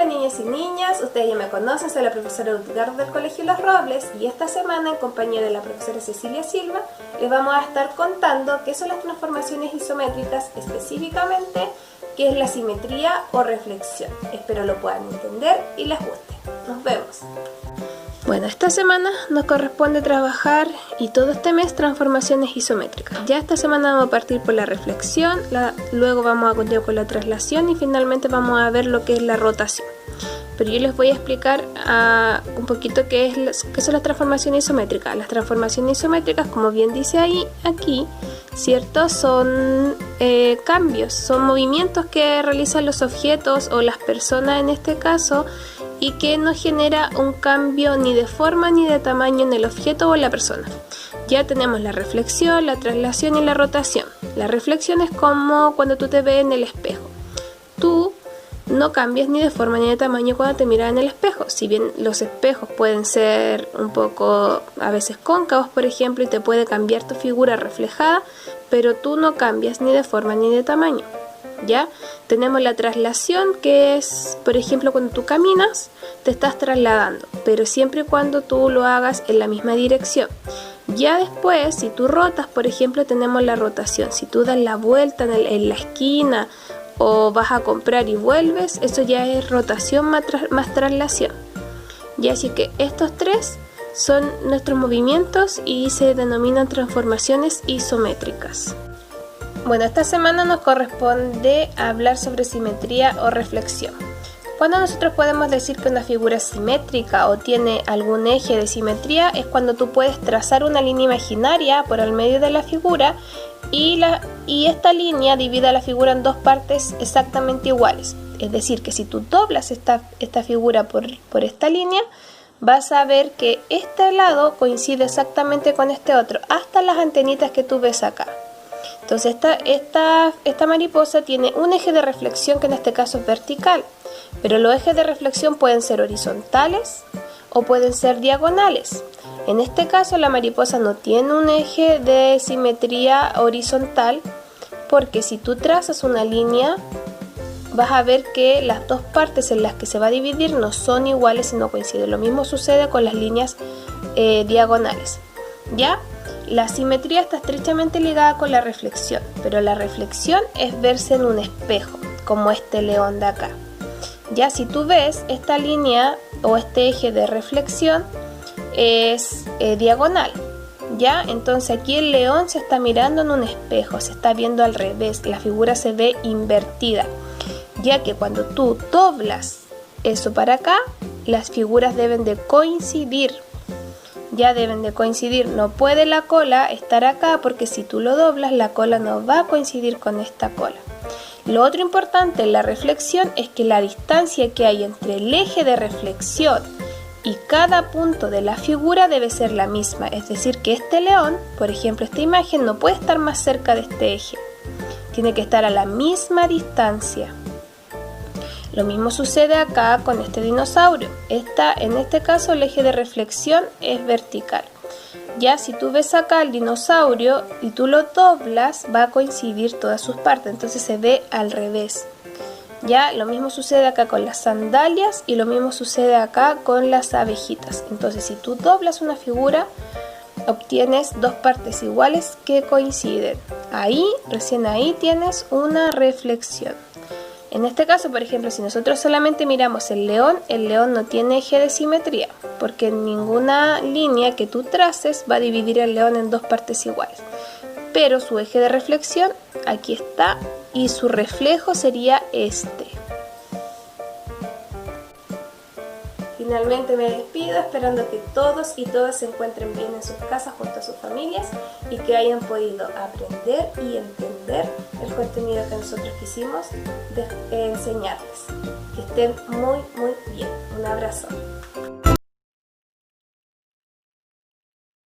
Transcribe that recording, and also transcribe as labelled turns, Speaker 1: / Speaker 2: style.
Speaker 1: Hola niños y niñas, ustedes ya me conocen, soy la profesora Edgardo del Colegio Los Robles y esta semana en compañía de la profesora Cecilia Silva les vamos a estar contando qué son las transformaciones isométricas, específicamente qué es la simetría o reflexión. Espero lo puedan entender y les guste. Nos vemos. Bueno, esta semana nos corresponde trabajar y todo este mes transformaciones isométricas. Ya esta semana vamos a partir por la reflexión, luego vamos a continuar con la traslación y finalmente vamos a ver lo que es la rotación. Pero yo les voy a explicar un poquito qué son las transformaciones isométricas. Las transformaciones isométricas, como bien dice aquí, ¿cierto? Son cambios, son movimientos que realizan los objetos o las personas en este caso, y que no genera un cambio ni de forma ni de tamaño en el objeto o en la persona. Ya tenemos la reflexión, la traslación y la rotación. La reflexión es como cuando tú te ves en el espejo. Tú no cambias ni de forma ni de tamaño cuando te miras en el espejo. Si bien los espejos pueden ser un poco a veces cóncavos, por ejemplo, y te puede cambiar tu figura reflejada, pero tú no cambias ni de forma ni de tamaño. ¿Ya? Tenemos la traslación, que es, por ejemplo, cuando tú caminas, te estás trasladando, pero siempre y cuando tú lo hagas en la misma dirección. Ya después, si tú rotas, por ejemplo, tenemos la rotación. Si tú das la vuelta en la esquina o vas a comprar y vuelves, eso ya es rotación más traslación. Y así que estos tres son nuestros movimientos y se denominan transformaciones isométricas. Bueno, esta semana nos corresponde hablar sobre simetría o reflexión. Cuando nosotros podemos decir que una figura es simétrica o tiene algún eje de simetría es cuando tú puedes trazar una línea imaginaria por el medio de la figura y esta línea divide a la figura en dos partes exactamente iguales. Es decir, que si tú doblas esta figura por esta línea, vas a ver que este lado coincide exactamente con este otro, hasta las antenitas que tú ves acá. Entonces esta mariposa tiene un eje de reflexión que en este caso es vertical, pero los ejes de reflexión pueden ser horizontales o pueden ser diagonales. En este caso la mariposa no tiene un eje de simetría horizontal, porque si tú trazas una línea vas a ver que las dos partes en las que se va a dividir no son iguales y no coinciden. Lo mismo sucede con las líneas diagonales. ¿Ya? La simetría está estrechamente ligada con la reflexión, pero la reflexión es verse en un espejo, como este león de acá. Ya si tú ves, esta línea o este eje de reflexión es diagonal. Ya, entonces aquí el león se está mirando en un espejo, se está viendo al revés, la figura se ve invertida, ya que cuando tú doblas eso para acá, las figuras deben de coincidir. Ya deben de coincidir, no puede la cola estar acá porque si tú lo doblas la cola no va a coincidir con esta cola. Lo otro importante en la reflexión es que la distancia que hay entre el eje de reflexión y cada punto de la figura debe ser la misma, es decir que este león, por ejemplo esta imagen, no puede estar más cerca de este eje, tiene que estar a la misma distancia. Lo mismo sucede acá con este dinosaurio. En este caso el eje de reflexión es vertical. Ya si tú ves acá el dinosaurio y tú lo doblas, va a coincidir todas sus partes, entonces se ve al revés. Ya lo mismo sucede acá con las sandalias y lo mismo sucede acá con las abejitas. Entonces si tú doblas una figura, obtienes dos partes iguales que coinciden. Recién ahí tienes una reflexión. En este caso, por ejemplo, si nosotros solamente miramos el león no tiene eje de simetría, porque ninguna línea que tú traces va a dividir el león en dos partes iguales. Pero su eje de reflexión, aquí está, y su reflejo sería este. Finalmente me despido esperando que todos y todas se encuentren bien en sus casas junto a sus familias y que hayan podido aprender y entender el contenido que nosotros quisimos enseñarles. Que estén muy bien. Un abrazo.